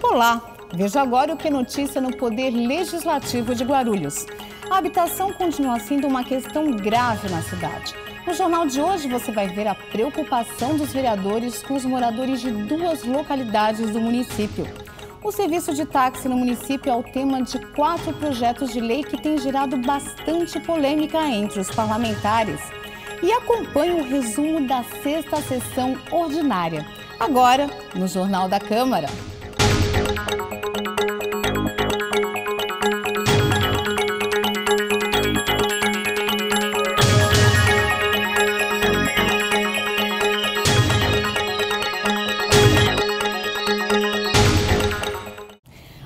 Olá, veja agora o que é notícia no Poder Legislativo de Guarulhos. A habitação continua sendo uma questão grave na cidade. No jornal de hoje você vai ver a preocupação dos vereadores com os moradores de 2 localidades do município. O serviço de táxi no município é o tema de 4 projetos de lei que têm gerado bastante polêmica entre os parlamentares. E acompanhe o resumo da 6ª sessão ordinária, agora no Jornal da Câmara.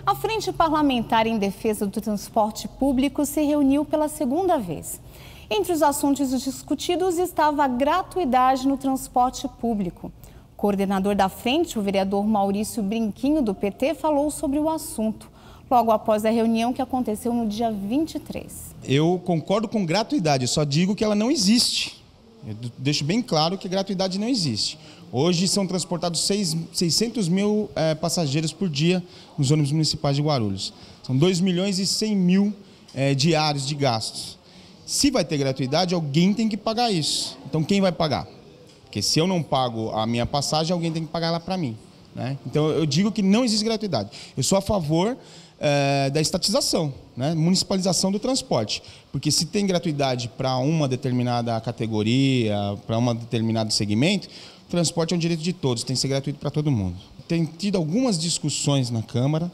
A Frente Parlamentar em Defesa do Transporte Público se reuniu pela 2ª vez. Entre os assuntos discutidos estava a gratuidade no transporte público. O coordenador da frente, o vereador Maurício Brinquinho, do PT, falou sobre o assunto, logo após a reunião que aconteceu no dia 23. Eu concordo com gratuidade, só digo que ela não existe. Eu deixo bem claro que gratuidade não existe. Hoje são transportados 600 mil passageiros por dia nos ônibus municipais de Guarulhos. São 2 milhões e 100 mil diários de gastos. Se vai ter gratuidade, alguém tem que pagar isso. Então, quem vai pagar? Porque se eu não pago a minha passagem, alguém tem que pagar ela para mim, né? Então, eu digo que não existe gratuidade. Eu sou a favor da estatização, né? Municipalização do transporte. Porque se tem gratuidade para uma determinada categoria, para um determinado segmento, o transporte é um direito de todos, tem que ser gratuito para todo mundo. Tem tido algumas discussões na Câmara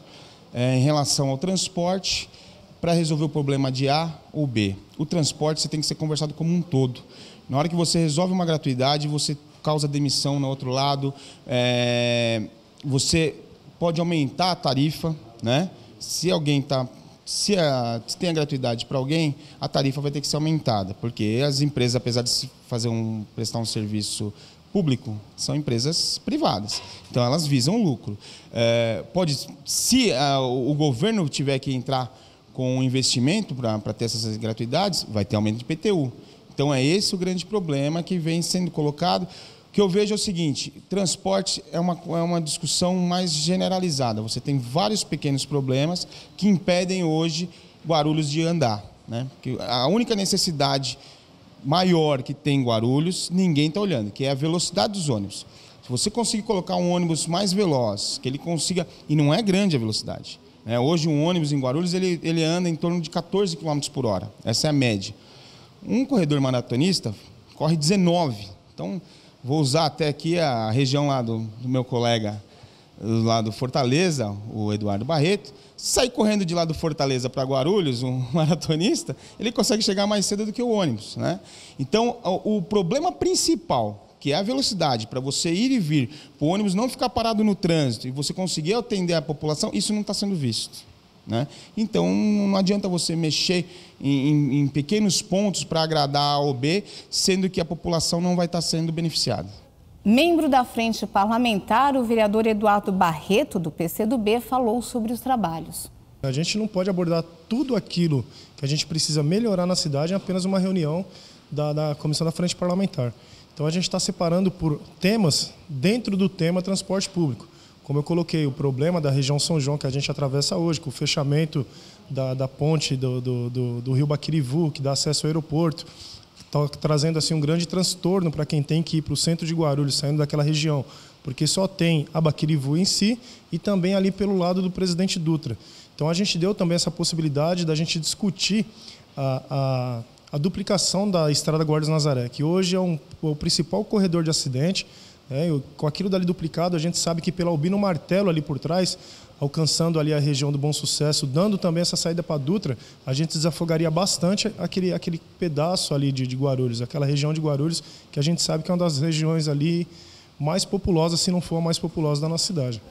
em relação ao transporte, para resolver o problema de A ou B. O transporte você tem que ser conversado como um todo. Na hora que você resolve uma gratuidade, você causa demissão no outro lado, você pode aumentar a tarifa, né? Se tem a gratuidade para alguém, a tarifa vai ter que ser aumentada, porque as empresas, apesar de prestar um serviço público, são empresas privadas, então elas visam lucro. Se o governo tiver que entrar com investimento para ter essas gratuidades, vai ter aumento de IPTU. Então, é esse o grande problema que vem sendo colocado. O que eu vejo é o seguinte: transporte é uma discussão mais generalizada. Você tem vários pequenos problemas que impedem hoje Guarulhos de andar, né? Porque a única necessidade maior que tem em Guarulhos, ninguém está olhando, que é a velocidade dos ônibus. Se você conseguir colocar um ônibus mais veloz, que ele consiga... E não é grande a velocidade. Hoje, um ônibus em Guarulhos ele anda em torno de 14 km por hora. Essa é a média. Um corredor maratonista corre 19. Então, vou usar até aqui a região lá do meu colega lá do Fortaleza, o Eduardo Barreto. Se sair correndo de lá do Fortaleza para Guarulhos, um maratonista, ele consegue chegar mais cedo do que o ônibus, né? Então, o problema principal, que é a velocidade, para você ir e vir, para o ônibus não ficar parado no trânsito e você conseguir atender a população, isso não está sendo visto, né? Então, não adianta você mexer em pequenos pontos para agradar A ou B, sendo que a população não vai estar sendo beneficiada. Membro da Frente Parlamentar, o vereador Eduardo Barreto, do PCdoB, falou sobre os trabalhos. A gente não pode abordar tudo aquilo que a gente precisa melhorar na cidade em apenas uma reunião da Comissão da Frente Parlamentar. Então, a gente está separando por temas dentro do tema transporte público. Como eu coloquei, o problema da região São João, que a gente atravessa hoje, com o fechamento da ponte do Rio Baquirivu, que dá acesso ao aeroporto, está trazendo assim, um grande transtorno para quem tem que ir para o centro de Guarulhos, saindo daquela região, porque só tem a Baquirivu em si e também ali pelo lado do Presidente Dutra. Então, a gente deu também essa possibilidade da gente discutir a duplicação da Estrada Guardas Nazaré, que hoje é o principal corredor de acidente. Com aquilo dali duplicado, a gente sabe que pela Albino Martelo ali por trás, alcançando ali a região do Bom Sucesso, dando também essa saída para a Dutra, a gente desafogaria bastante aquele pedaço ali de Guarulhos, aquela região de Guarulhos, que a gente sabe que é uma das regiões ali mais populosas, se não for a mais populosa da nossa cidade.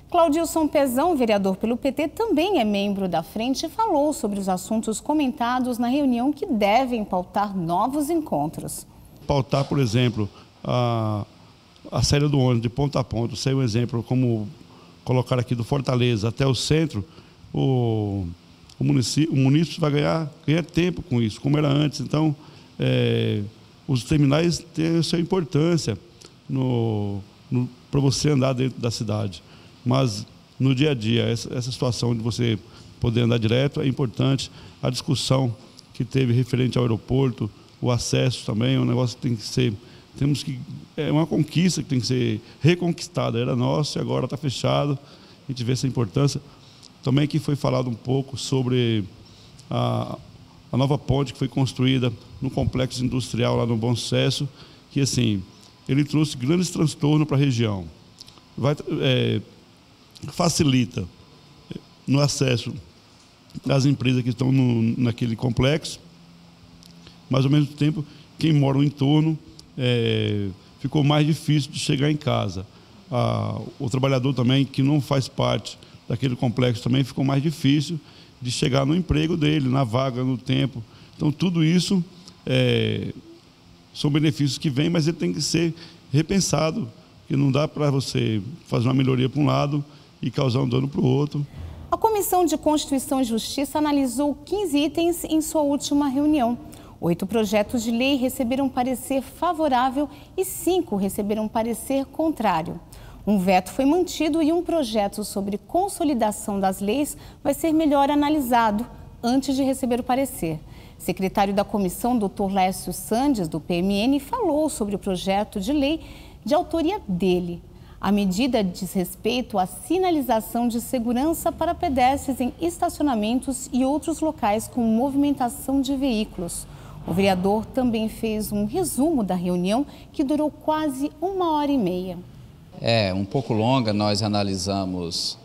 Claudilson Pezão, vereador pelo PT, também é membro da frente e falou sobre os assuntos comentados na reunião que devem pautar novos encontros. Pautar, por exemplo, a saída do ônibus de ponta a ponta. Sei um exemplo, como colocar aqui do Fortaleza até o centro, o município vai ganhar tempo com isso, como era antes. Então, os terminais têm a sua importância para você andar dentro da cidade. Mas no dia a dia. Essa situação de você poder andar direto é importante. A discussão que teve referente ao aeroporto, o acesso também, é um negócio que tem que ser... é uma conquista que tem que ser reconquistada. Era nosso e agora está fechado. A gente vê essa importância. Também que foi falado um pouco sobre a nova ponte que foi construída no complexo industrial lá no Bom Sucesso, que assim, ele trouxe grandes transtornos para a região. Facilita no acesso das empresas que estão naquele complexo, mas ao mesmo tempo quem mora no entorno ficou mais difícil de chegar em casa. O trabalhador também que não faz parte daquele complexo também ficou mais difícil de chegar no emprego dele, na vaga, no tempo. Então tudo isso são benefícios que vêm, mas ele tem que ser repensado, porque não dá para você fazer uma melhoria para um lado e causar um dano para o outro. A Comissão de Constituição e Justiça analisou 15 itens em sua última reunião. 8 projetos de lei receberam parecer favorável e 5 receberam parecer contrário. Um veto foi mantido e um projeto sobre consolidação das leis vai ser melhor analisado antes de receber o parecer. Secretário da comissão, Dr. Lécio Sandes, do PMN, falou sobre o projeto de lei de autoria dele. A medida diz respeito à sinalização de segurança para pedestres em estacionamentos e outros locais com movimentação de veículos. O vereador também fez um resumo da reunião, que durou quase 1h30. Um pouco longa. Nós analisamos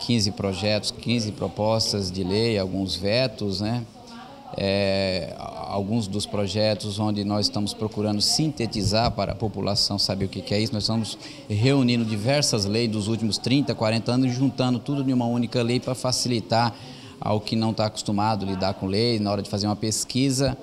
15 projetos, 15 propostas de lei, alguns vetos, né? Alguns dos projetos onde nós estamos procurando sintetizar para a população saber o que é isso. Nós estamos reunindo diversas leis dos últimos 30, 40 anos, juntando tudo em uma única lei para facilitar ao que não está acostumado a lidar com lei. Na hora de fazer uma pesquisa,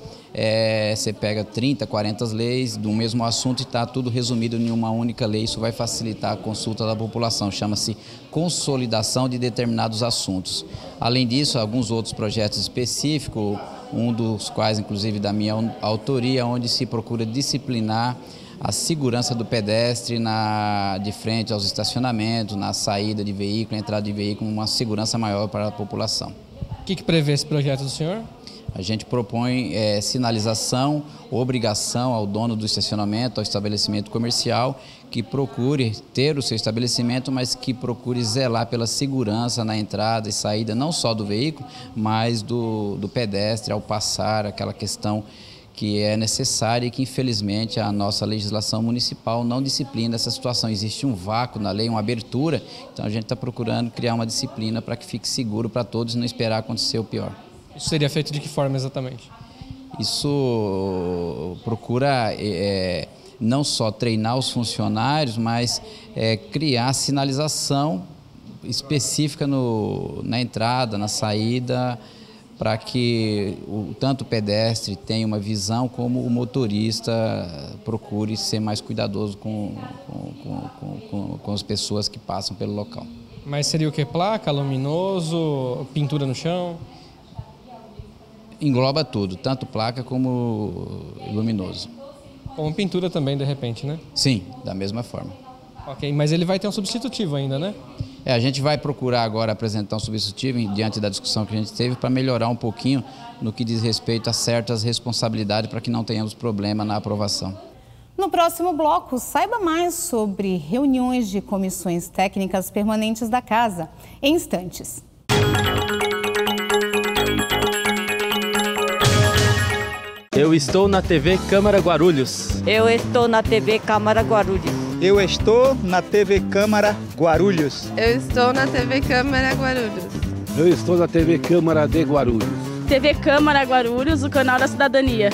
você pega 30, 40 leis do mesmo assunto e está tudo resumido em uma única lei. Isso vai facilitar a consulta da população, chama-se consolidação de determinados assuntos. Além disso, alguns outros projetos específicos, um dos quais, inclusive, da minha autoria, onde se procura disciplinar a segurança do pedestre de frente aos estacionamentos, na saída de veículo, entrada de veículo, uma segurança maior para a população. O que prevê esse projeto do senhor? A gente propõe sinalização, obrigação ao dono do estacionamento, ao estabelecimento comercial, que procure ter o seu estabelecimento, mas que procure zelar pela segurança na entrada e saída, não só do veículo, mas do pedestre ao passar, aquela questão que é necessária e que, infelizmente, a nossa legislação municipal não disciplina essa situação. Existe um vácuo na lei, uma abertura, então a gente está procurando criar uma disciplina para que fique seguro para todos e não esperar acontecer o pior. Isso seria feito de que forma exatamente? Isso procura não só treinar os funcionários, mas criar sinalização específica na entrada, na saída, para que tanto o pedestre tenha uma visão, como o motorista procure ser mais cuidadoso com as pessoas que passam pelo local. Mas seria o que? Placa, luminoso, pintura no chão? Engloba tudo, tanto placa como luminoso. Como pintura também, de repente, né? Sim, da mesma forma. Ok, mas ele vai ter um substitutivo ainda, né? A gente vai procurar agora apresentar um substitutivo diante da discussão que a gente teve para melhorar um pouquinho no que diz respeito a certas responsabilidades para que não tenhamos problema na aprovação. No próximo bloco, saiba mais sobre reuniões de comissões técnicas permanentes da Casa, em instantes. Eu estou na TV Câmara Guarulhos. Eu estou na TV Câmara Guarulhos. Eu estou na TV Câmara Guarulhos. Eu estou na TV Câmara Guarulhos. Eu estou na TV Câmara de Guarulhos. TV Câmara Guarulhos, o canal da cidadania.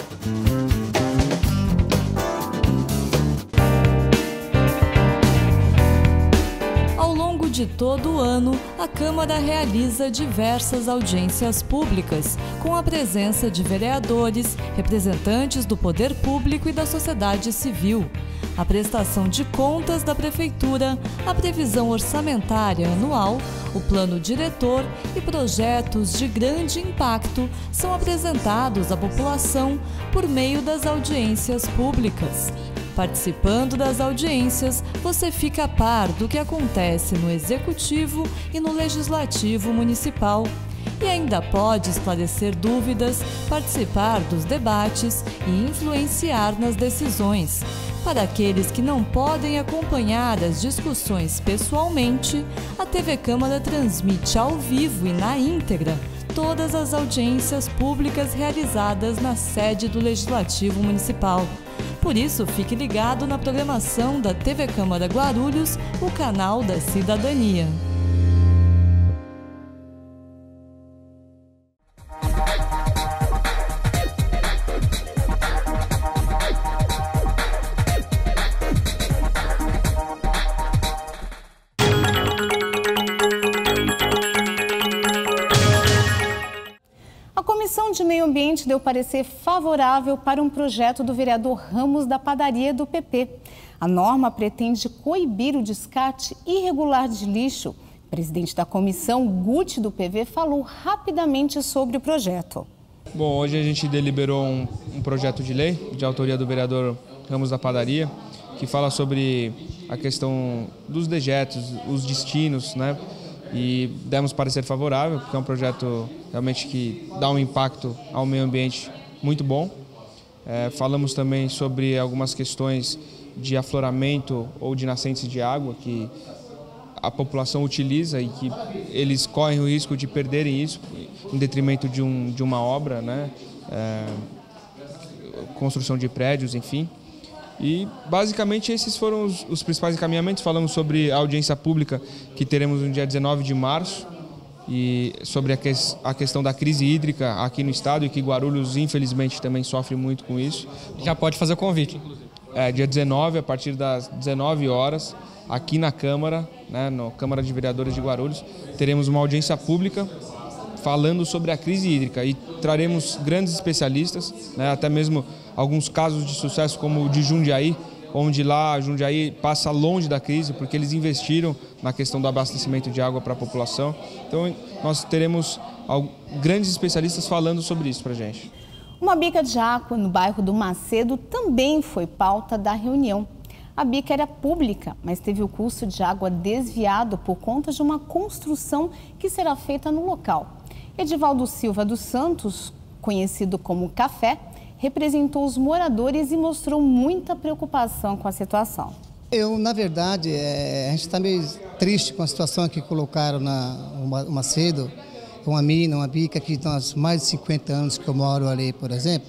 De todo o ano, a Câmara realiza diversas audiências públicas, com a presença de vereadores, representantes do poder público e da sociedade civil. A prestação de contas da Prefeitura, a previsão orçamentária anual, o plano diretor e projetos de grande impacto são apresentados à população por meio das audiências públicas. Participando das audiências, você fica a par do que acontece no Executivo e no Legislativo Municipal. E ainda pode esclarecer dúvidas, participar dos debates e influenciar nas decisões. Para aqueles que não podem acompanhar as discussões pessoalmente, a TV Câmara transmite ao vivo e na íntegra todas as audiências públicas realizadas na sede do Legislativo Municipal. Por isso, fique ligado na programação da TV Câmara Guarulhos, o canal da cidadania. A Comissão de Meio Ambiente deu parecer favorável para um projeto do vereador Ramos da Padaria do PP. A norma pretende coibir o descarte irregular de lixo. O presidente da comissão, Guti do PV, falou rapidamente sobre o projeto. Bom, hoje a gente deliberou um projeto de lei de autoria do vereador Ramos da Padaria, que fala sobre a questão dos dejetos, os destinos, né? E demos parecer favorável, porque é um projeto realmente que dá um impacto ao meio ambiente muito bom. Falamos também sobre algumas questões de afloramento ou de nascentes de água que a população utiliza e que eles correm o risco de perderem isso em detrimento de uma obra, né? Construção de prédios, enfim. E basicamente esses foram os principais encaminhamentos. Falamos sobre a audiência pública que teremos no dia 19 de março e sobre a questão da crise hídrica aqui no estado e que Guarulhos infelizmente também sofre muito com isso. Já pode fazer o convite, inclusive. Dia 19, a partir das 19 horas, aqui na Câmara, né, na Câmara de Vereadores de Guarulhos, teremos uma audiência pública falando sobre a crise hídrica e traremos grandes especialistas, né, até mesmo alguns casos de sucesso como o de Jundiaí, onde lá Jundiaí passa longe da crise porque eles investiram na questão do abastecimento de água para a população. Então nós teremos grandes especialistas falando sobre isso para a gente. Uma bica de água no bairro do Macedo também foi pauta da reunião. A bica era pública, mas teve o curso de água desviado por conta de uma construção que será feita no local. Edivaldo Silva dos Santos, conhecido como Café, representou os moradores e mostrou muita preocupação com a situação. Na verdade, a gente está meio triste com a situação que colocaram no Macedo, uma mina, uma bica que nós mais de 50 anos que eu moro ali, por exemplo,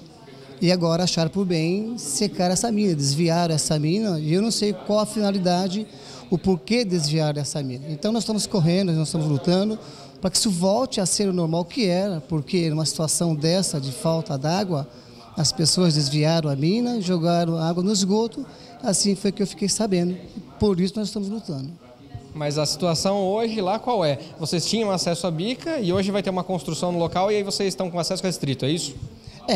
e agora acharam por bem secar essa mina, desviaram essa mina, e eu não sei qual a finalidade, o porquê desviar essa mina. Então nós estamos correndo, nós estamos lutando para que isso volte a ser o normal que era, porque numa situação dessa de falta d'água, as pessoas desviaram a mina, jogaram água no esgoto, assim foi que eu fiquei sabendo. Por isso nós estamos lutando. Mas a situação hoje lá qual é? Vocês tinham acesso à bica e hoje vai ter uma construção no local e aí vocês estão com acesso restrito, é isso?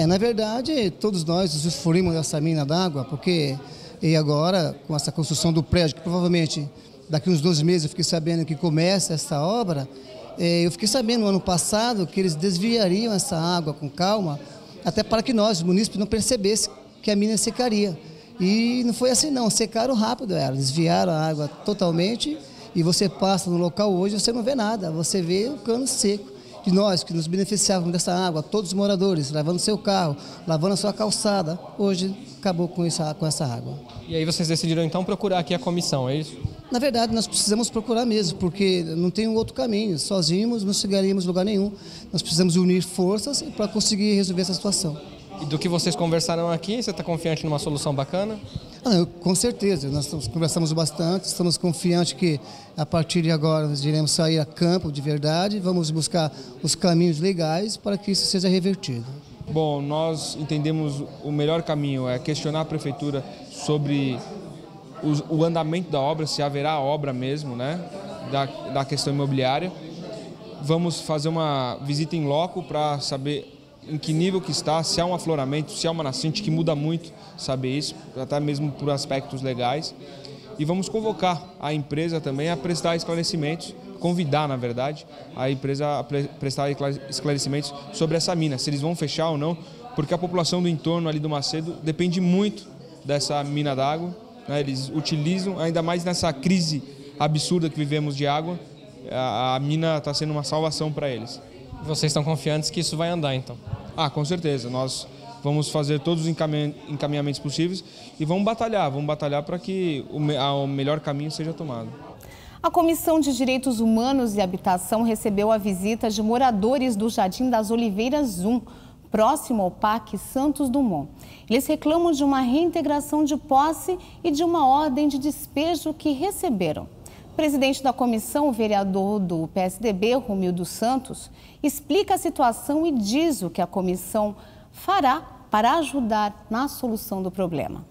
Na verdade, todos nós usufruímos dessa mina d'água, porque e agora, com essa construção do prédio, que provavelmente daqui uns 12 meses eu fiquei sabendo que começa essa obra, eu fiquei sabendo no ano passado que eles desviariam essa água com calma, até para que nós, os munícipes, não percebêssemos que a mina secaria. E não foi assim não, secaram rápido ela, desviaram a água totalmente e você passa no local hoje e você não vê nada, você vê o cano seco. E nós que nos beneficiávamos dessa água, todos os moradores, lavando seu carro, lavando a sua calçada, hoje acabou com essa água. E aí vocês decidiram então procurar aqui a comissão, é isso? Na verdade, nós precisamos procurar mesmo, porque não tem um outro caminho. Sozinhos não chegaríamos a lugar nenhum. Nós precisamos unir forças para conseguir resolver essa situação. E do que vocês conversaram aqui, você está confiante numa solução bacana? Com certeza, nós conversamos bastante, estamos confiantes que a partir de agora nós iremos sair a campo de verdade, vamos buscar os caminhos legais para que isso seja revertido. Bom, nós entendemos o melhor caminho é questionar a prefeitura sobre o andamento da obra, se haverá obra mesmo, né, da questão imobiliária. Vamos fazer uma visita em loco para saber em que nível que está, se há um afloramento, se há uma nascente, que muda muito saber isso, até mesmo por aspectos legais. E vamos convocar a empresa também a prestar esclarecimentos, convidar, na verdade, a empresa a prestar esclarecimentos sobre essa mina, se eles vão fechar ou não, porque a população do entorno ali do Macedo depende muito dessa mina d'água, né? Eles utilizam, ainda mais nessa crise absurda que vivemos de água, a mina está sendo uma salvação para eles. Vocês estão confiantes que isso vai andar, então? Ah, com certeza. Nós vamos fazer todos os encaminhamentos possíveis e vamos batalhar para que o melhor caminho seja tomado. A Comissão de Direitos Humanos e Habitação recebeu a visita de moradores do Jardim das Oliveiras 1, próximo ao Parque Santos Dumont. Eles reclamam de uma reintegração de posse e de uma ordem de despejo que receberam. O presidente da comissão, o vereador do PSDB, Romildo Santos, explica a situação e diz o que a comissão fará para ajudar na solução do problema.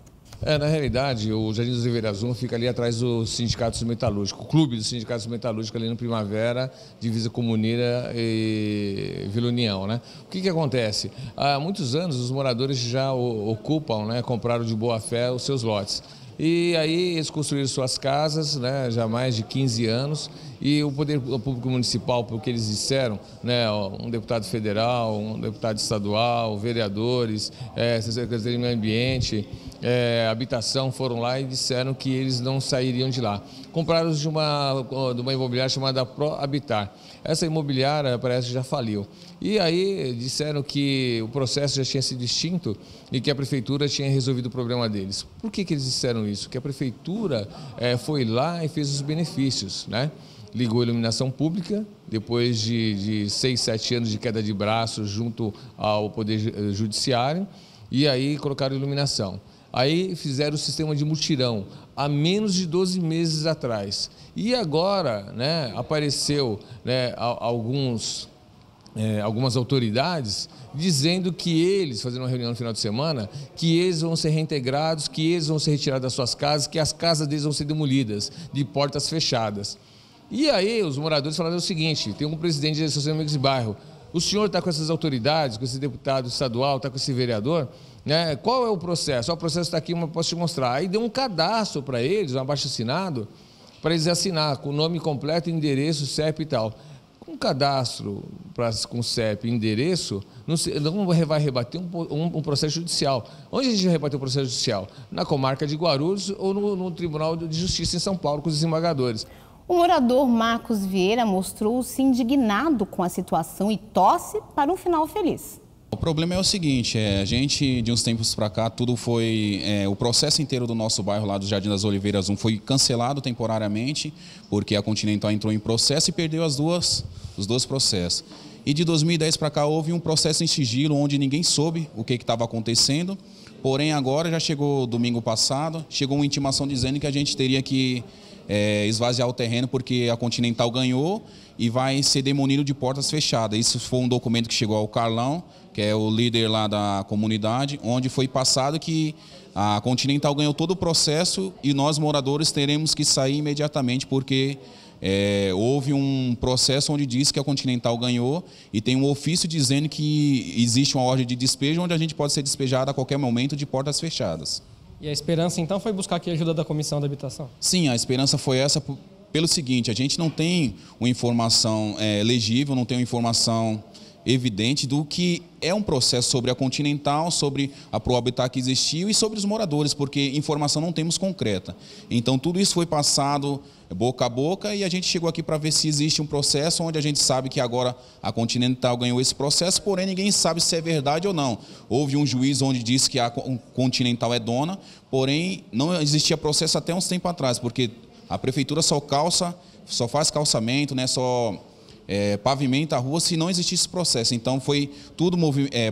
Na realidade, o Jardim das Oliveiras 1 fica ali atrás do Sindicato Metalúrgico, o clube do Sindicato Metalúrgico ali no Primavera, divisa com Munira e Vila União, né? O que acontece? Há muitos anos os moradores já ocupam, né, compraram de boa fé os seus lotes. E aí eles construíram suas casas, né, já há mais de 15 anos, e o Poder Público Municipal, porque eles disseram, né, um deputado federal, um deputado estadual, vereadores, Secretaria de Meio Ambiente, Habitação, foram lá e disseram que eles não sairiam de lá. Compraram de uma imobiliária chamada ProHabitar. Essa imobiliária parece que já faliu. E aí disseram que o processo já tinha sido extinto e que a prefeitura tinha resolvido o problema deles. Por que eles disseram isso? Que a prefeitura foi lá e fez os benefícios, né? Ligou a iluminação pública, depois de 6, 7 anos de queda de braço junto ao Poder Judiciário, e aí colocaram iluminação. Aí fizeram o sistema de mutirão há menos de 12 meses atrás. E agora, né, apareceu, né, algumas autoridades dizendo que eles, fazendo uma reunião no final de semana, que eles vão ser reintegrados, que eles vão ser retirados das suas casas, que as casas deles vão ser demolidas, de portas fechadas. E aí os moradores falaram o seguinte: tem um presidente da Associação de Amigos de Bairro, o senhor está com essas autoridades, com esse deputado estadual, está com esse vereador, né? Qual é o processo? O processo está aqui, mas posso te mostrar. Aí deu um cadastro para eles, um abaixo-assinado, para eles assinar com o nome completo, endereço, CEP e tal. Um cadastro com CEP e endereço não vai rebater um processo judicial. Onde a gente vai rebater o processo judicial? Na comarca de Guarulhos ou no Tribunal de Justiça em São Paulo, com os desembargadores. O morador Marcos Vieira mostrou-se indignado com a situação e torce para um final feliz. O problema é o seguinte, a gente, de uns tempos para cá, tudo foi... o processo inteiro do nosso bairro lá do Jardim das Oliveiras 1 foi cancelado temporariamente, porque a Continental entrou em processo e perdeu os dois processos. E de 2010 para cá houve um processo em sigilo, onde ninguém soube o que estava acontecendo. Porém, agora, já chegou domingo passado, chegou uma intimação dizendo que a gente teria que esvaziar o terreno porque a Continental ganhou e vai ser demolido de portas fechadas. Isso foi um documento que chegou ao Carlão, que é o líder lá da comunidade, onde foi passado que a Continental ganhou todo o processo e nós, moradores, teremos que sair imediatamente porque houve um processo onde diz que a Continental ganhou e tem um ofício dizendo que existe uma ordem de despejo onde a gente pode ser despejado a qualquer momento de portas fechadas. E a esperança, então, foi buscar aqui a ajuda da Comissão da Habitação? Sim, a esperança foi essa pelo seguinte: a gente não tem uma informação legível, não tem uma informação evidente do que é um processo sobre a Continental, sobre a ProHabitar que existiu e sobre os moradores, porque informação não temos concreta. Então, tudo isso foi passado boca a boca e a gente chegou aqui para ver se existe um processo onde a gente sabe que agora a Continental ganhou esse processo, porém ninguém sabe se é verdade ou não. Houve um juiz onde disse que a Continental é dona, porém não existia processo até uns tempos atrás, porque a prefeitura só faz calçamento, né, só pavimenta a rua se não existisse processo. Então foi tudo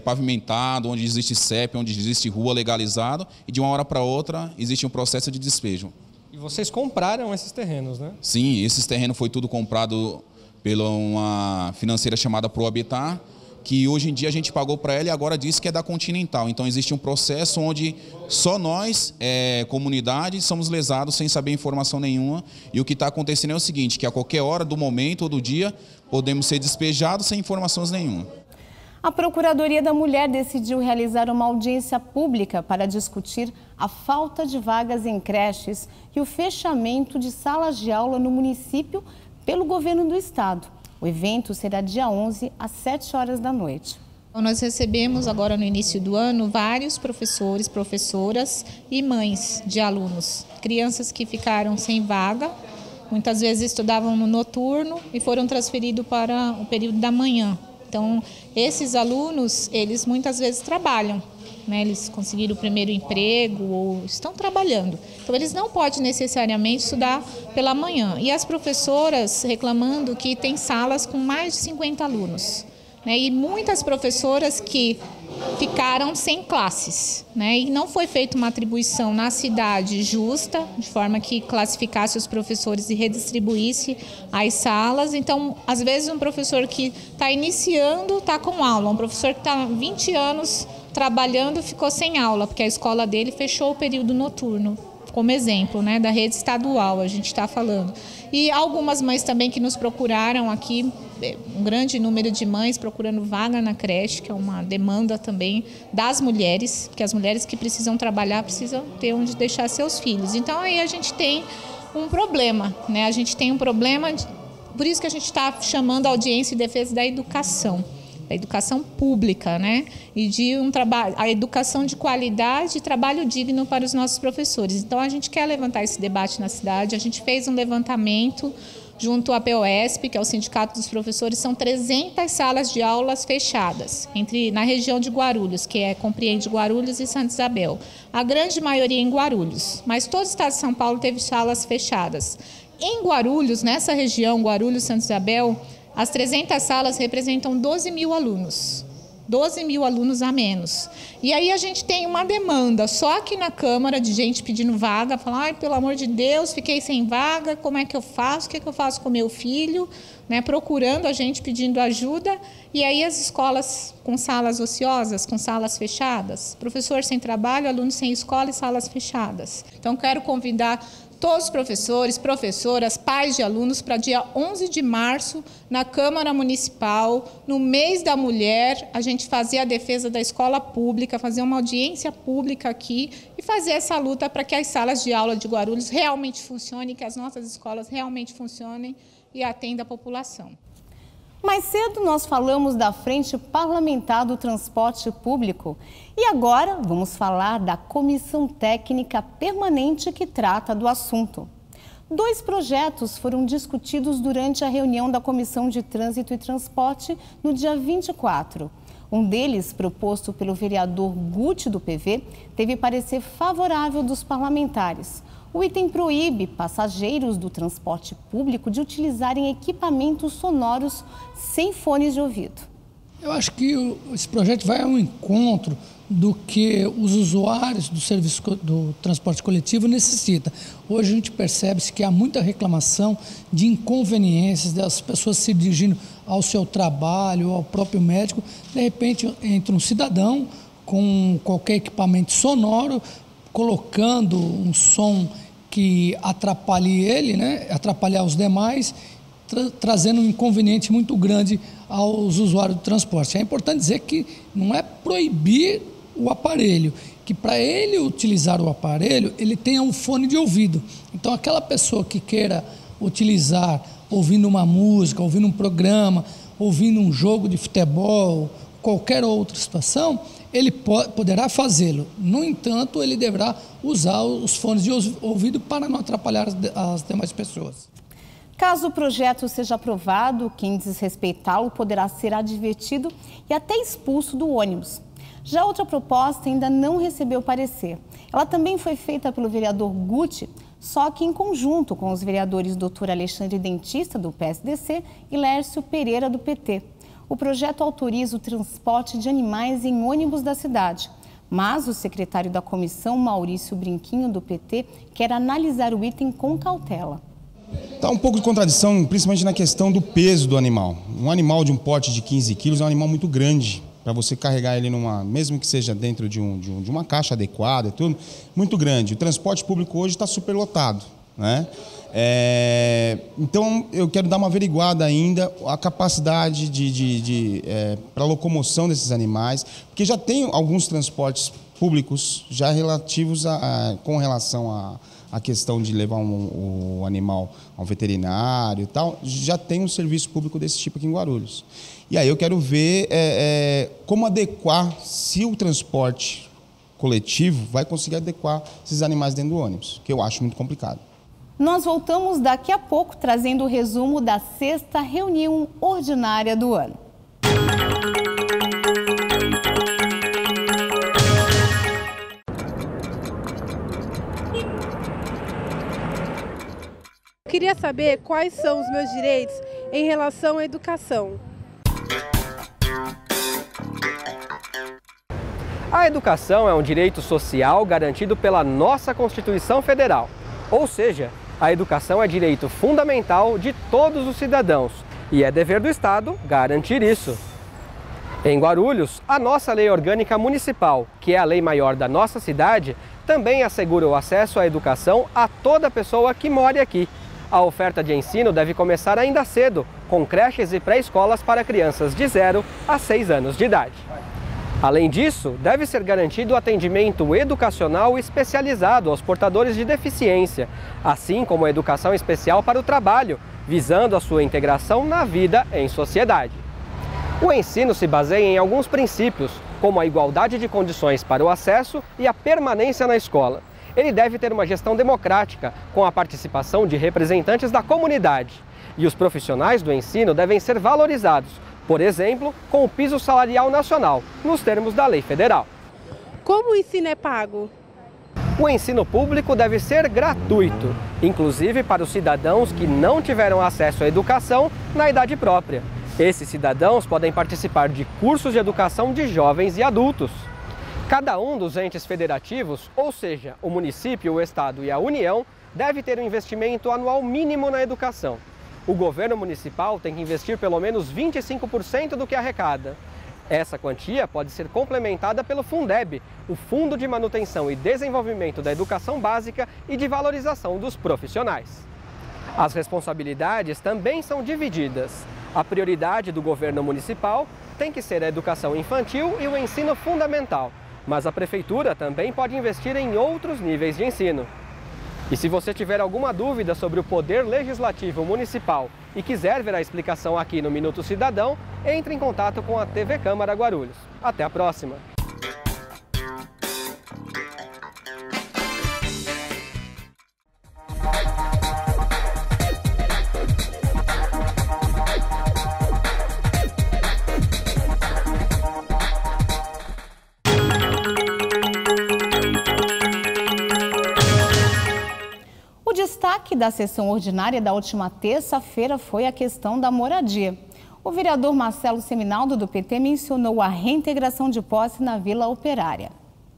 pavimentado, onde existe CEP, onde existe rua legalizado, e de uma hora para outra existe um processo de despejo. E vocês compraram esses terrenos, né? Sim, esses terrenos foi tudo comprado pela uma financeira chamada ProHabitar, que hoje em dia a gente pagou para ela e agora diz que é da Continental. Então existe um processo onde só nós, comunidade, somos lesados sem saber informação nenhuma. E o que está acontecendo é o seguinte, que a qualquer hora do momento ou do dia podemos ser despejados sem informações nenhuma. A Procuradoria da Mulher decidiu realizar uma audiência pública para discutir a falta de vagas em creches e o fechamento de salas de aula no município pelo governo do estado. O evento será dia 11, às 7 horas da noite. Nós recebemos agora no início do ano vários professores, professoras e mães de alunos, crianças que ficaram sem vaga, muitas vezes estudavam no noturno e foram transferidos para o período da manhã. Então, esses alunos, eles muitas vezes trabalham, né? Eles conseguiram o primeiro emprego ou estão trabalhando. Então, eles não podem necessariamente estudar pela manhã. E as professoras reclamando que tem salas com mais de 50 alunos. Né, e muitas professoras que ficaram sem classes, né, e não foi feita uma atribuição na cidade justa, de forma que classificasse os professores e redistribuísse as salas. Então, às vezes, um professor que está iniciando está com aula, um professor que está há 20 anos trabalhando ficou sem aula, porque a escola dele fechou o período noturno, como exemplo, né, da rede estadual, a gente está falando. E algumas mães também que nos procuraram aqui, um grande número de mães procurando vaga na creche, que é uma demanda também das mulheres, porque as mulheres que precisam trabalhar precisam ter onde deixar seus filhos. Então, aí a gente tem um problema, né? A gente tem um problema, por isso que a gente está chamando a audiência em defesa da educação pública, né? E de um trabalho, a educação de qualidade e trabalho digno para os nossos professores. Então, a gente quer levantar esse debate na cidade. A gente fez um levantamento junto à POSP, que é o Sindicato dos Professores. São 300 salas de aulas fechadas na região de Guarulhos, que compreende Guarulhos e Santa Isabel. A grande maioria em Guarulhos, mas todo o estado de São Paulo teve salas fechadas. Em Guarulhos, nessa região, Guarulhos, Santa Isabel, as 300 salas representam 12 mil alunos. 12 mil alunos a menos. E aí a gente tem uma demanda só aqui na Câmara de gente pedindo vaga, falando, ai, pelo amor de Deus, fiquei sem vaga, como é que eu faço? O que eu faço com meu filho? Né, procurando a gente, pedindo ajuda. E aí as escolas com salas ociosas, com salas fechadas. Professor sem trabalho, aluno sem escola e salas fechadas. Então, quero convidar todos os professores, professoras, pais de alunos, para dia 11 de março, na Câmara Municipal, no mês da mulher, a gente fazer a defesa da escola pública, fazer uma audiência pública aqui e fazer essa luta para que as salas de aula de Guarulhos realmente funcionem, que as nossas escolas realmente funcionem e atendam a população. Mais cedo nós falamos da Frente Parlamentar do Transporte Público e agora vamos falar da Comissão Técnica Permanente que trata do assunto. 2 projetos foram discutidos durante a reunião da Comissão de Trânsito e Transporte no dia 24. Um deles, proposto pelo vereador Guti do PV, teve parecer favorável dos parlamentares. O item proíbe passageiros do transporte público de utilizarem equipamentos sonoros sem fones de ouvido. Eu acho que esse projeto vai ao encontro do que os usuários do serviço do transporte coletivo necessitam. Hoje a gente percebe que há muita reclamação de inconveniências das pessoas se dirigindo ao seu trabalho, ao próprio médico. De repente entra um cidadão com qualquer equipamento sonoro, colocando um som que atrapalhe ele, né? Atrapalhar os demais, trazendo um inconveniente muito grande aos usuários do transporte. É importante dizer que não é proibir o aparelho, que para ele utilizar o aparelho, ele tenha um fone de ouvido. Então, aquela pessoa que queira utilizar ouvindo uma música, ouvindo um programa, ouvindo um jogo de futebol, qualquer outra situação, ele poderá fazê-lo. No entanto, ele deverá usar os fones de ouvido para não atrapalhar as demais pessoas. Caso o projeto seja aprovado, quem desrespeitá-lo poderá ser advertido e até expulso do ônibus. Já outra proposta ainda não recebeu parecer. Ela também foi feita pelo vereador Guti, só que em conjunto com os vereadores Dr. Alexandre Dentista, do PSDC, e Lércio Pereira, do PT. O projeto autoriza o transporte de animais em ônibus da cidade, mas o secretário da comissão, Maurício Brinquinho, do PT, quer analisar o item com cautela. Está um pouco de contradição, principalmente na questão do peso do animal. Um animal de um porte de 15 quilos é um animal muito grande, para você carregar ele mesmo que seja dentro de uma caixa adequada, tudo, muito grande. O transporte público hoje está superlotado, né? Então, eu quero dar uma averiguada ainda a capacidade para locomoção desses animais, porque já tem alguns transportes públicos já relativos com relação a questão de levar o animal a um veterinário e tal, já tem um serviço público desse tipo aqui em Guarulhos. E aí eu quero ver como adequar, se o transporte coletivo vai conseguir adequar esses animais dentro do ônibus, que eu acho muito complicado. Nós voltamos daqui a pouco trazendo o resumo da 6ª reunião ordinária do ano. Queria saber quais são os meus direitos em relação à educação. A educação é um direito social garantido pela nossa Constituição Federal. Ou seja, a educação é direito fundamental de todos os cidadãos e é dever do Estado garantir isso. Em Guarulhos, a nossa Lei Orgânica Municipal, que é a lei maior da nossa cidade, também assegura o acesso à educação a toda pessoa que mora aqui. A oferta de ensino deve começar ainda cedo, com creches e pré-escolas para crianças de 0 a 6 anos de idade. Além disso, deve ser garantido o atendimento educacional especializado aos portadores de deficiência, assim como a educação especial para o trabalho, visando a sua integração na vida em sociedade. O ensino se baseia em alguns princípios, como a igualdade de condições para o acesso e a permanência na escola. Ele deve ter uma gestão democrática, com a participação de representantes da comunidade. E os profissionais do ensino devem ser valorizados, por exemplo, com o piso salarial nacional, nos termos da lei federal. Como o ensino é pago? O ensino público deve ser gratuito, inclusive para os cidadãos que não tiveram acesso à educação na idade própria. Esses cidadãos podem participar de cursos de educação de jovens e adultos. Cada um dos entes federativos, ou seja, o município, o estado e a União, deve ter um investimento anual mínimo na educação. O governo municipal tem que investir pelo menos 25% do que arrecada. Essa quantia pode ser complementada pelo Fundeb, o Fundo de Manutenção e Desenvolvimento da Educação Básica e de Valorização dos Profissionais. As responsabilidades também são divididas. A prioridade do governo municipal tem que ser a educação infantil e o ensino fundamental, mas a prefeitura também pode investir em outros níveis de ensino. E se você tiver alguma dúvida sobre o Poder Legislativo Municipal e quiser ver a explicação aqui no Minuto Cidadão, entre em contato com a TV Câmara Guarulhos. Até a próxima! O destaque da sessão ordinária da última terça-feira foi a questão da moradia. O vereador Marcelo Seminaldo, do PT, mencionou a reintegração de posse na Vila Operária.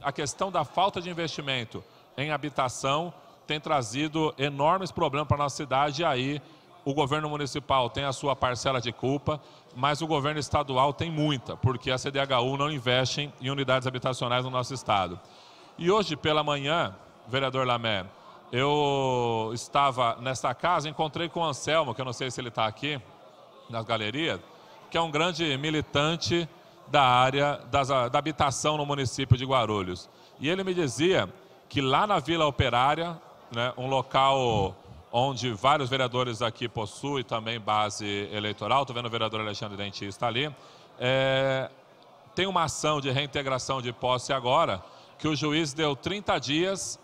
A questão da falta de investimento em habitação tem trazido enormes problemas para a nossa cidade, e aí o governo municipal tem a sua parcela de culpa, mas o governo estadual tem muita, porque a CDHU não investe em unidades habitacionais no nosso estado. E hoje pela manhã, vereador Lamé, eu estava nessa casa, encontrei com o Anselmo, que eu não sei se ele está aqui nas galerias, que é um grande militante da área da habitação no município de Guarulhos. E ele me dizia que lá na Vila Operária, né, um local onde vários vereadores aqui possuem também base eleitoral, estou vendo o vereador Alexandre Dentista ali, tem uma ação de reintegração de posse agora, que o juiz deu 30 dias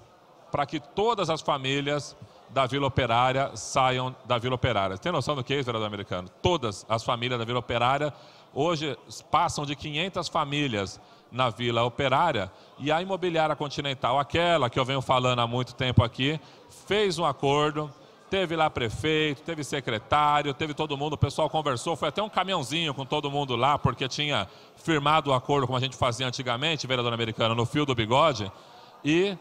para que todas as famílias da Vila Operária saiam da Vila Operária. Tem noção do que é isso, vereador americano? Todas as famílias da Vila Operária, hoje passam de 500 famílias na Vila Operária, e a Imobiliária Continental, aquela que eu venho falando há muito tempo aqui, fez um acordo, teve lá prefeito, teve secretário, teve todo mundo, o pessoal conversou, foi até um caminhãozinho com todo mundo lá, porque tinha firmado o acordo como a gente fazia antigamente, vereador americano, no fio do bigode, e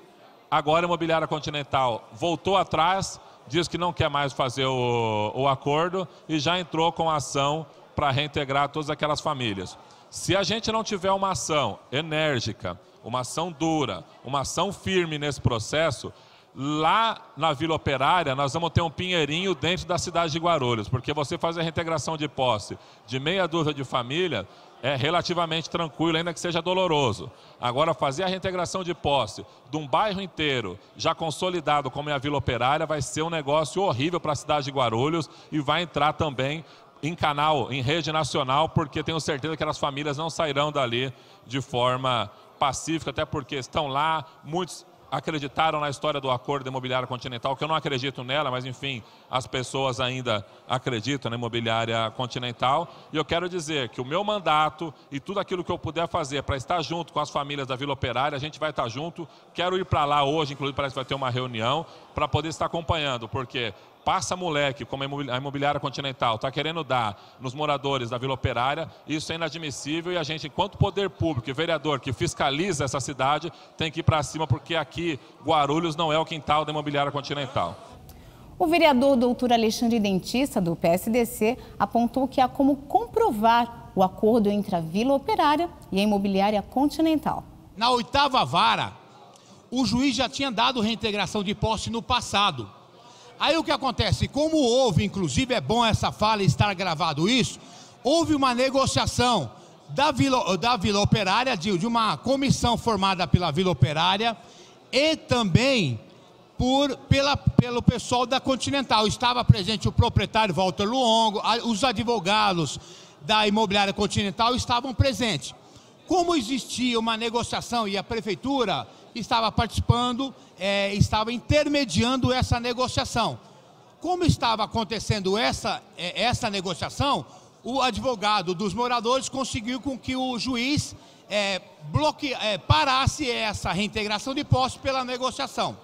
agora a Imobiliária Continental voltou atrás, diz que não quer mais fazer o acordo e já entrou com a ação para reintegrar todas aquelas famílias. Se a gente não tiver uma ação enérgica, uma ação dura, uma ação firme nesse processo, Lá na Vila Operária, nós vamos ter um pinheirinho dentro da cidade de Guarulhos, porque você fazer a reintegração de posse de meia dúzia de família é relativamente tranquilo, ainda que seja doloroso. Agora, fazer a reintegração de posse de um bairro inteiro, já consolidado como é a Vila Operária, vai ser um negócio horrível para a cidade de Guarulhos e vai entrar também em canal, em rede nacional, porque tenho certeza que as famílias não sairão dali de forma pacífica, até porque estão lá, muitos acreditaram na história do acordo da imobiliária continental, que eu não acredito nela, mas enfim, as pessoas ainda acreditam na imobiliária continental. E eu quero dizer que o meu mandato e tudo aquilo que eu puder fazer para estar junto com as famílias da Vila Operária, a gente vai estar junto. Quero ir para lá hoje, inclusive parece que vai ter uma reunião, para poder estar acompanhando, porque passa moleque, como a imobiliária continental está querendo dar nos moradores da Vila Operária, isso é inadmissível e a gente, enquanto poder público e vereador que fiscaliza essa cidade, tem que ir para cima, porque aqui Guarulhos não é o quintal da imobiliária continental. O vereador doutor Alexandre Dentista, do PSDC, apontou que há como comprovar o acordo entre a Vila Operária e a imobiliária continental. Na 8ª vara, o juiz já tinha dado reintegração de posse no passado. Aí o que acontece? Como houve, inclusive é bom essa fala estar gravado isso, houve uma negociação da Vila Operária, de uma comissão formada pela Vila Operária e também pelo pessoal da Continental. Estava presente o proprietário Walter Luongo, os advogados da imobiliária Continental estavam presentes. Como existia uma negociação e a prefeitura estava participando, estava intermediando essa negociação. Como estava acontecendo essa negociação, o advogado dos moradores conseguiu com que o juiz parasse essa reintegração de posse pela negociação.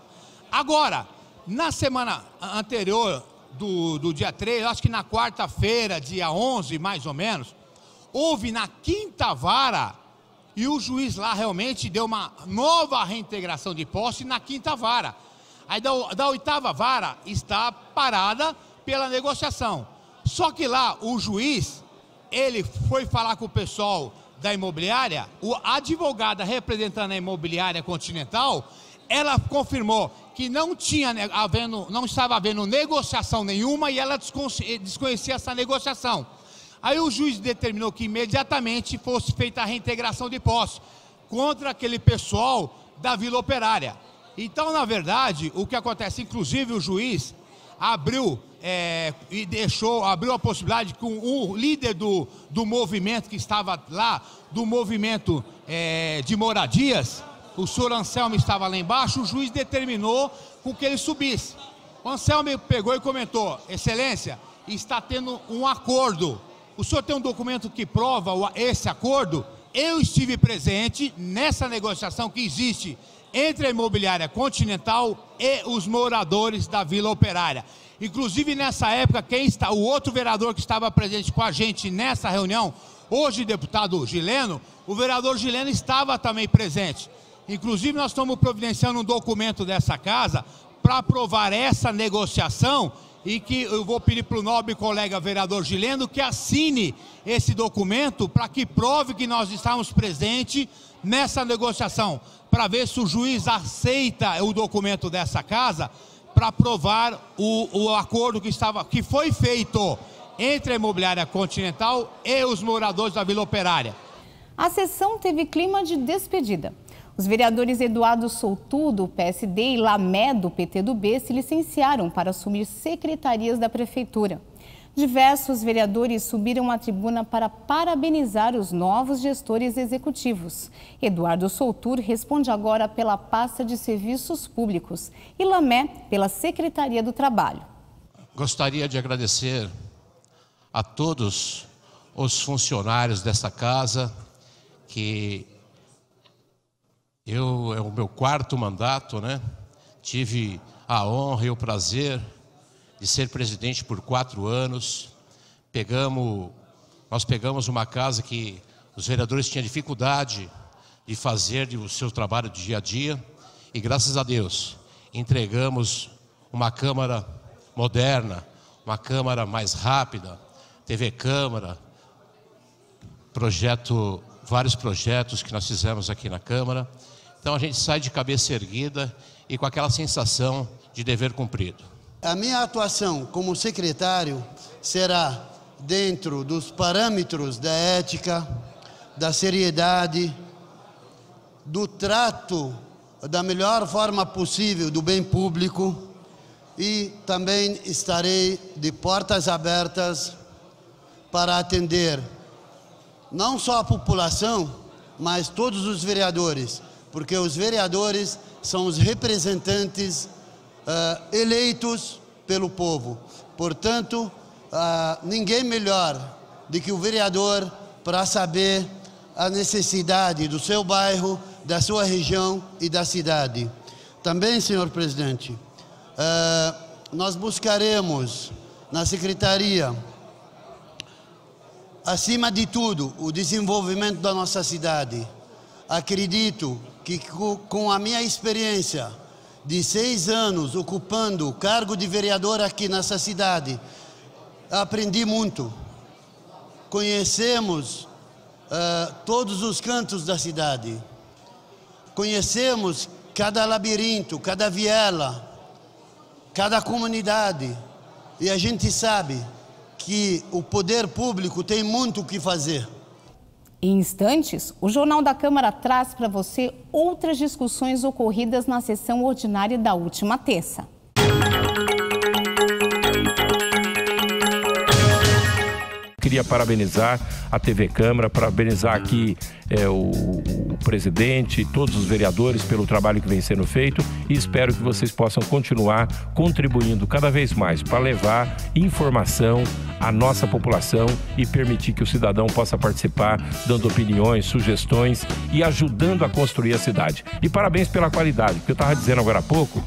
Agora, na semana anterior do dia 3, acho que na quarta-feira, dia 11, mais ou menos, houve na 5ª vara, e o juiz lá realmente deu uma nova reintegração de posse na 5ª vara. Aí da 8ª vara está parada pela negociação. Só que lá o juiz, ele foi falar com o pessoal da imobiliária, a advogada representando a imobiliária Continental, ela confirmou que não estava havendo negociação nenhuma e ela desconhecia essa negociação. Aí o juiz determinou que imediatamente fosse feita a reintegração de posse contra aquele pessoal da Vila Operária. Então, na verdade, o que acontece, inclusive o juiz abriu a possibilidade com o líder do movimento que estava lá, do movimento de moradias, o senhor Anselmo estava lá embaixo, o juiz determinou com que ele subisse. O Anselmo pegou e comentou: Excelência, está tendo um acordo. O senhor tem um documento que prova esse acordo? Eu estive presente nessa negociação que existe entre a imobiliária Continental e os moradores da Vila Operária. Inclusive, nessa época, o outro vereador que estava presente com a gente nessa reunião, hoje deputado Gileno, o vereador Gileno estava também presente. Inclusive, nós estamos providenciando um documento dessa casa para aprovar essa negociação, e que eu vou pedir para o nobre colega vereador Gileno que assine esse documento para que prove que nós estávamos presentes nessa negociação, para ver se o juiz aceita o documento dessa casa para aprovar o acordo que foi feito entre a imobiliária Continental e os moradores da Vila Operária. A sessão teve clima de despedida. Os vereadores Eduardo Soutu, do PSD, e Lamé, do PT do B, se licenciaram para assumir secretarias da Prefeitura. Diversos vereadores subiram à tribuna para parabenizar os novos gestores executivos. Eduardo Soutu responde agora pela pasta de Serviços Públicos e Lamé pela Secretaria do Trabalho. Gostaria de agradecer a todos os funcionários dessa casa, que é o meu 4º mandato, né? Tive a honra e o prazer de ser presidente por 4 anos. Nós pegamos uma casa que os vereadores tinham dificuldade de fazer o seu trabalho de dia a dia, e graças a Deus entregamos uma Câmara moderna, uma Câmara mais rápida, TV Câmara, vários projetos que nós fizemos aqui na Câmara. Então a gente sai de cabeça erguida e com aquela sensação de dever cumprido. A minha atuação como secretário será dentro dos parâmetros da ética, da seriedade, do trato da melhor forma possível do bem público, e também estarei de portas abertas para atender não só a população, mas todos os vereadores, porque os vereadores são os representantes eleitos pelo povo. Portanto, ninguém melhor do que o vereador para saber a necessidade do seu bairro, da sua região e da cidade. Também, senhor presidente, nós buscaremos na secretaria, acima de tudo, o desenvolvimento da nossa cidade. Acredito que com a minha experiência de 6 anos ocupando o cargo de vereador aqui nessa cidade, aprendi muito. Conhecemos todos os cantos da cidade. Conhecemos cada labirinto, cada viela, cada comunidade. E a gente sabe que o poder público tem muito o que fazer. Em instantes, o Jornal da Câmara traz para você outras discussões ocorridas na sessão ordinária da última terça. Queria parabenizar a TV Câmara, parabenizar aqui o presidente e todos os vereadores pelo trabalho que vem sendo feito, e espero que vocês possam continuar contribuindo cada vez mais para levar informação à nossa população e permitir que o cidadão possa participar, dando opiniões, sugestões e ajudando a construir a cidade. E parabéns pela qualidade, porque eu estava dizendo agora há pouco,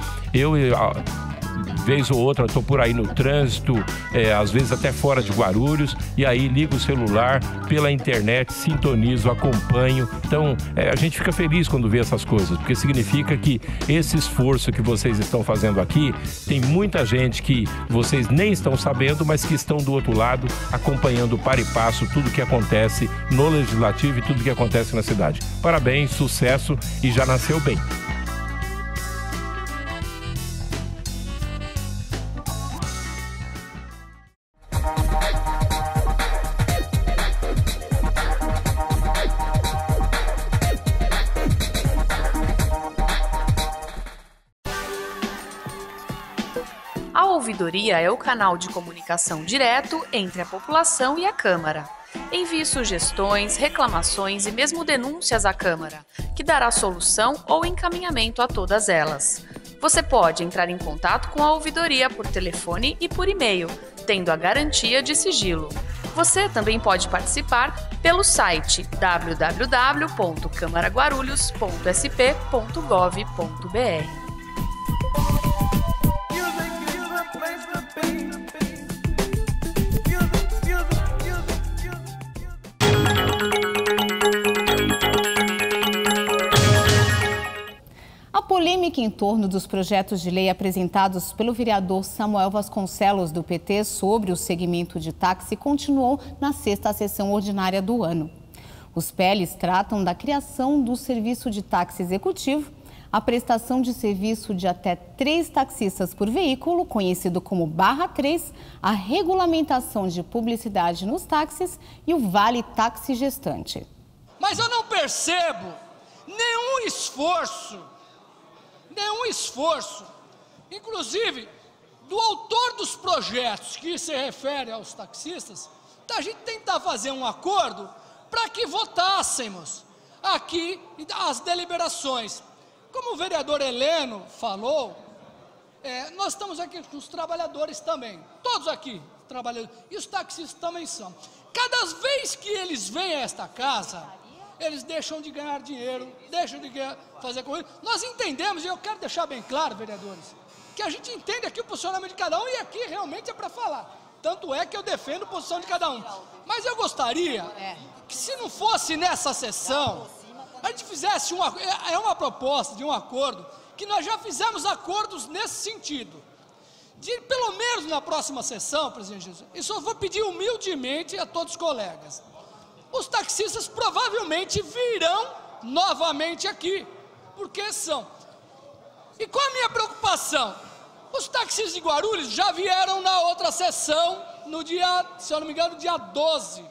vez ou outra estou por aí no trânsito, às vezes até fora de Guarulhos, e aí ligo o celular pela internet, sintonizo, acompanho. Então a gente fica feliz quando vê essas coisas, porque significa que esse esforço que vocês estão fazendo aqui, tem muita gente que vocês nem estão sabendo, mas que estão do outro lado acompanhando para e passo tudo que acontece no Legislativo e tudo que acontece na cidade. Parabéns, sucesso, e já nasceu bem. A ouvidoria é o canal de comunicação direto entre a população e a Câmara. Envie sugestões, reclamações e mesmo denúncias à Câmara, que dará solução ou encaminhamento a todas elas. Você pode entrar em contato com a ouvidoria por telefone e por e-mail, tendo a garantia de sigilo. Você também pode participar pelo site www.camaraguarulhos.sp.gov.br. A polêmica em torno dos projetos de lei apresentados pelo vereador Samuel Vasconcelos, do PT, sobre o segmento de táxi continuou na 6ª sessão ordinária do ano. Os PLs tratam da criação do serviço de táxi executivo, a prestação de serviço de até 3 taxistas por veículo, conhecido como /3, a regulamentação de publicidade nos táxis e o Vale Táxi Gestante. Mas eu não percebo nenhum esforço, inclusive do autor dos projetos que se refere aos taxistas, da gente tentar fazer um acordo para que votássemos aqui as deliberações. Como o vereador Heleno falou, nós estamos aqui com os trabalhadores também, todos aqui trabalhando, e os taxistas também são. Cada vez que eles vêm a esta casa, eles deixam de ganhar dinheiro, deixam de fazer corrida. Nós entendemos, e eu quero deixar bem claro, vereadores, que a gente entende aqui o posicionamento de cada um, e aqui realmente é para falar. Tanto é que eu defendo a posição de cada um. Mas eu gostaria que, se não fosse nessa sessão, a gente fizesse uma proposta de um acordo, que nós já fizemos acordos nesse sentido. De, pelo menos na próxima sessão, presidente Jesus, isso eu vou pedir humildemente a todos os colegas. Os taxistas provavelmente virão novamente aqui, porque E qual a minha preocupação? Os taxistas de Guarulhos já vieram na outra sessão, no dia, se eu não me engano, dia 12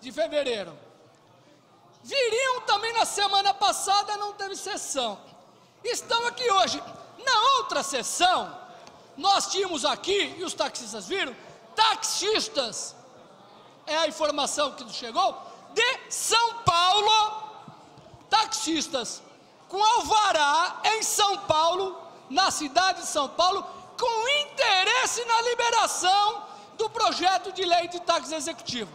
de fevereiro. Viriam também na semana passada, não teve sessão. Estão aqui hoje. Na outra sessão, nós tínhamos aqui, e os taxistas viram, taxistas, é a informação que nos chegou, de São Paulo, taxistas com alvará em São Paulo, na cidade de São Paulo, com interesse na liberação do projeto de lei de táxi executivo.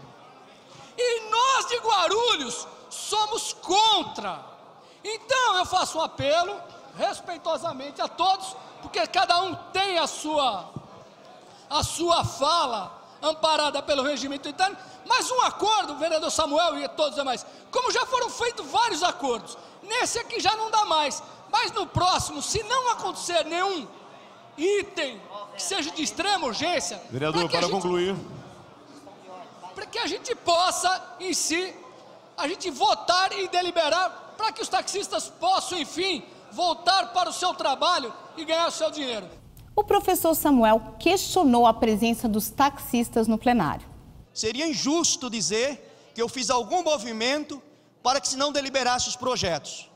E nós de Guarulhos somos contra. Então eu faço um apelo, respeitosamente a todos, porque cada um tem a sua fala amparada pelo regimento interno, mas um acordo, vereador Samuel e todos os demais, como já foram feitos vários acordos, nesse aqui já não dá mais, mas no próximo, se não acontecer nenhum item que seja de extrema urgência, vereador, para concluir, para que a gente possa, em si, a gente votar e deliberar, para que os taxistas possam, enfim, voltar para o seu trabalho e ganhar o seu dinheiro. O professor Samuel questionou a presença dos taxistas no plenário. Seria injusto dizer que eu fiz algum movimento para que se não deliberasse os projetos.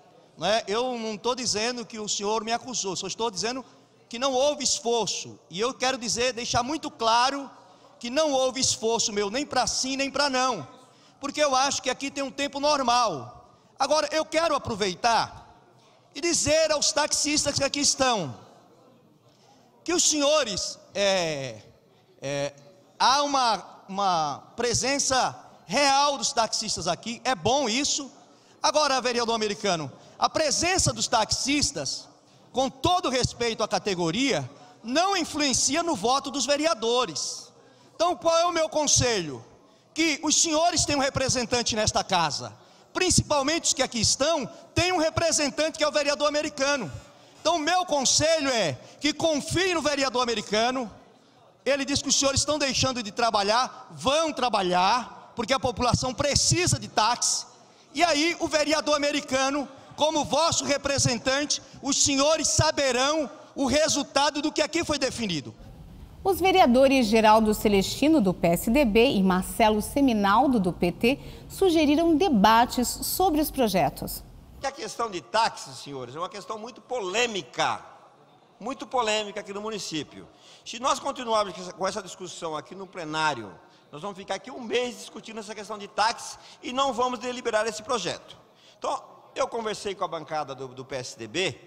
Eu não estou dizendo que o senhor me acusou, só estou dizendo que não houve esforço. E eu quero deixar muito claro que não houve esforço meu, nem para sim, nem para não. Porque eu acho que aqui tem um tempo normal. Agora, eu quero aproveitar e dizer aos taxistas que aqui estão, que os senhores, há uma presença real dos taxistas aqui, é bom isso. Agora, vereador americano, a presença dos taxistas, com todo respeito à categoria, não influencia no voto dos vereadores. Então, qual é o meu conselho? Que os senhores têm um representante nesta casa, principalmente os que aqui estão, tem um representante que é o vereador americano. Então, o meu conselho é que confie no vereador americano. Ele diz que os senhores estão deixando de trabalhar, vão trabalhar, porque a população precisa de táxi. E aí, o vereador americano, como vosso representante, os senhores saberão o resultado do que aqui foi definido. Os vereadores Geraldo Celestino, do PSDB, e Marcelo Seminaldo, do PT, sugeriram debates sobre os projetos. A questão de táxis, senhores, é uma questão muito polêmica aqui no município. Se nós continuarmos com essa discussão aqui no plenário, nós vamos ficar aqui um mês discutindo essa questão de táxis e não vamos deliberar esse projeto. Então, eu conversei com a bancada do PSDB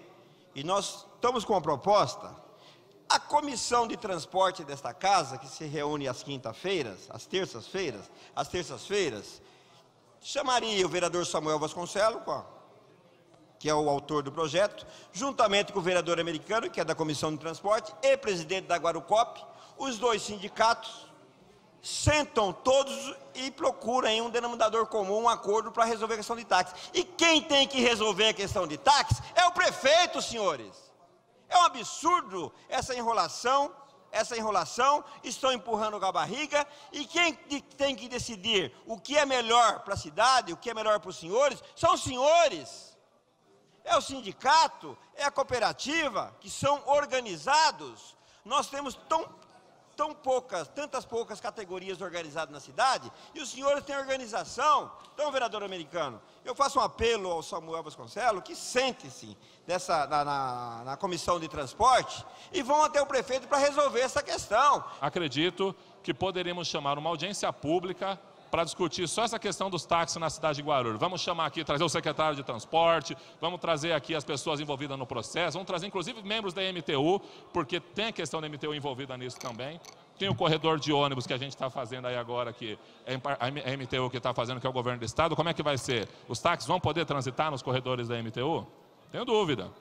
e nós estamos com uma proposta. A comissão de transporte desta casa, que se reúne às quinta-feiras, às terças-feiras, chamaria o vereador Samuel Vasconcelos, que é o autor do projeto, juntamente com o vereador americano, que é da comissão de transporte, e presidente da Guarucop, os dois sindicatos, sentam todos e procuram em um denominador comum, um acordo para resolver a questão de táxi. E quem tem que resolver a questão de táxi é o prefeito, senhores. É um absurdo essa enrolação, estão empurrando com a barriga, e quem tem que decidir o que é melhor para a cidade, o que é melhor para os senhores, são os senhores. É o sindicato, é a cooperativa, que são organizados. Nós temos tantas poucas categorias organizadas na cidade, e os senhores têm organização. Então, vereador americano, eu faço um apelo ao Samuel Vasconcelos, que sente-se na comissão de transporte e vão até o prefeito para resolver essa questão. Acredito que poderíamos chamar uma audiência pública para discutir só essa questão dos táxis na cidade de Guarulhos. Vamos chamar aqui, trazer o secretário de transporte, vamos trazer aqui as pessoas envolvidas no processo, vamos trazer inclusive membros da MTU, porque tem a questão da MTU envolvida nisso também. Tem o corredor de ônibus que a gente está fazendo aí agora, que é a MTU que está fazendo, que é o governo do estado. Como é que vai ser? Os táxis vão poder transitar nos corredores da MTU? Tenho dúvida.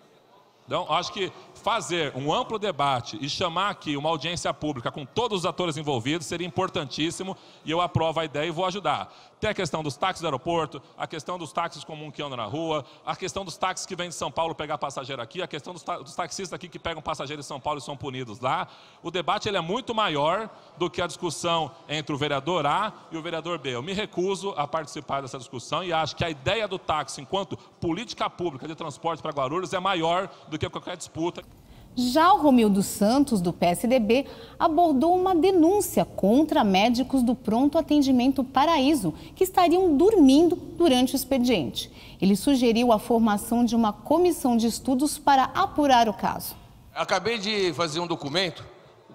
Então, acho que fazer um amplo debate e chamar aqui uma audiência pública com todos os atores envolvidos seria importantíssimo, e eu aprovo a ideia e vou ajudar. Tem a questão dos táxis do aeroporto, a questão dos táxis comuns que andam na rua, a questão dos táxis que vêm de São Paulo pegar passageiro aqui, a questão dos taxistas aqui que pegam passageiro de São Paulo e são punidos lá. O debate ele é muito maior do que a discussão entre o vereador A e o vereador B. Eu me recuso a participar dessa discussão e acho que a ideia do táxi enquanto política pública de transporte para Guarulhos é maior do do que qualquer disputa. Já o Romildo Santos, do PSDB, abordou uma denúncia contra médicos do Pronto Atendimento Paraíso, que estariam dormindo durante o expediente. Ele sugeriu a formação de uma comissão de estudos para apurar o caso. Acabei de fazer um documento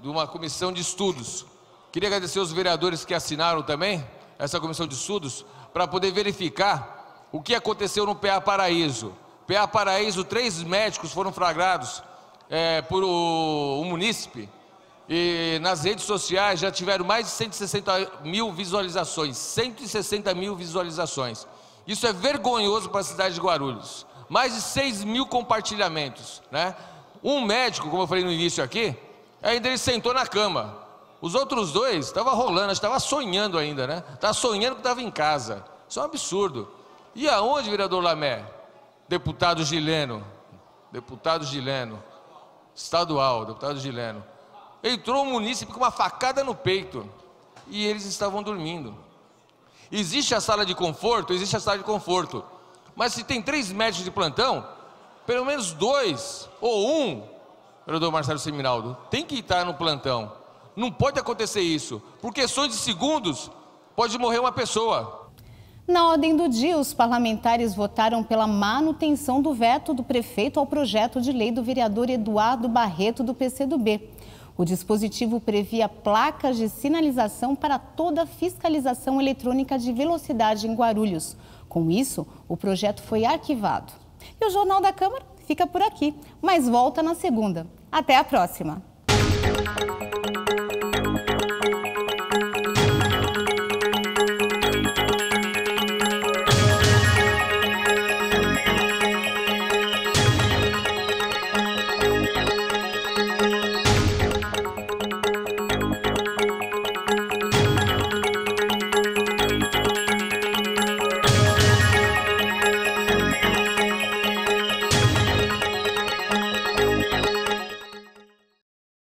de uma comissão de estudos. Queria agradecer aos vereadores que assinaram também essa comissão de estudos para poder verificar o que aconteceu no PA Paraíso. PA Paraíso, 3 médicos foram flagrados por um munícipe, e nas redes sociais já tiveram mais de 160 mil visualizações, 160 mil visualizações. Isso é vergonhoso para a cidade de Guarulhos. Mais de 6 mil compartilhamentos, né? Um médico, como eu falei no início aqui, ainda ele sentou na cama. Os outros 2 estavam rolando, estavam sonhando ainda, né? Estavam sonhando que estava em casa. Isso é um absurdo. E aonde, vereador Lamé? Deputado Gileno, estadual, deputado Gileno. Entrou um munícipe com uma facada no peito e eles estavam dormindo. Existe a sala de conforto? Existe a sala de conforto. Mas se tem 3 médicos de plantão, pelo menos 2 ou 1, vereador Marcelo Seminaldo, tem que estar no plantão. Não pode acontecer isso. Por questões de segundos, pode morrer uma pessoa. Na ordem do dia, os parlamentares votaram pela manutenção do veto do prefeito ao projeto de lei do vereador Eduardo Barreto, do PCdoB. O dispositivo previa placas de sinalização para toda fiscalização eletrônica de velocidade em Guarulhos. Com isso, o projeto foi arquivado. E o Jornal da Câmara fica por aqui, mas volta na segunda. Até a próxima!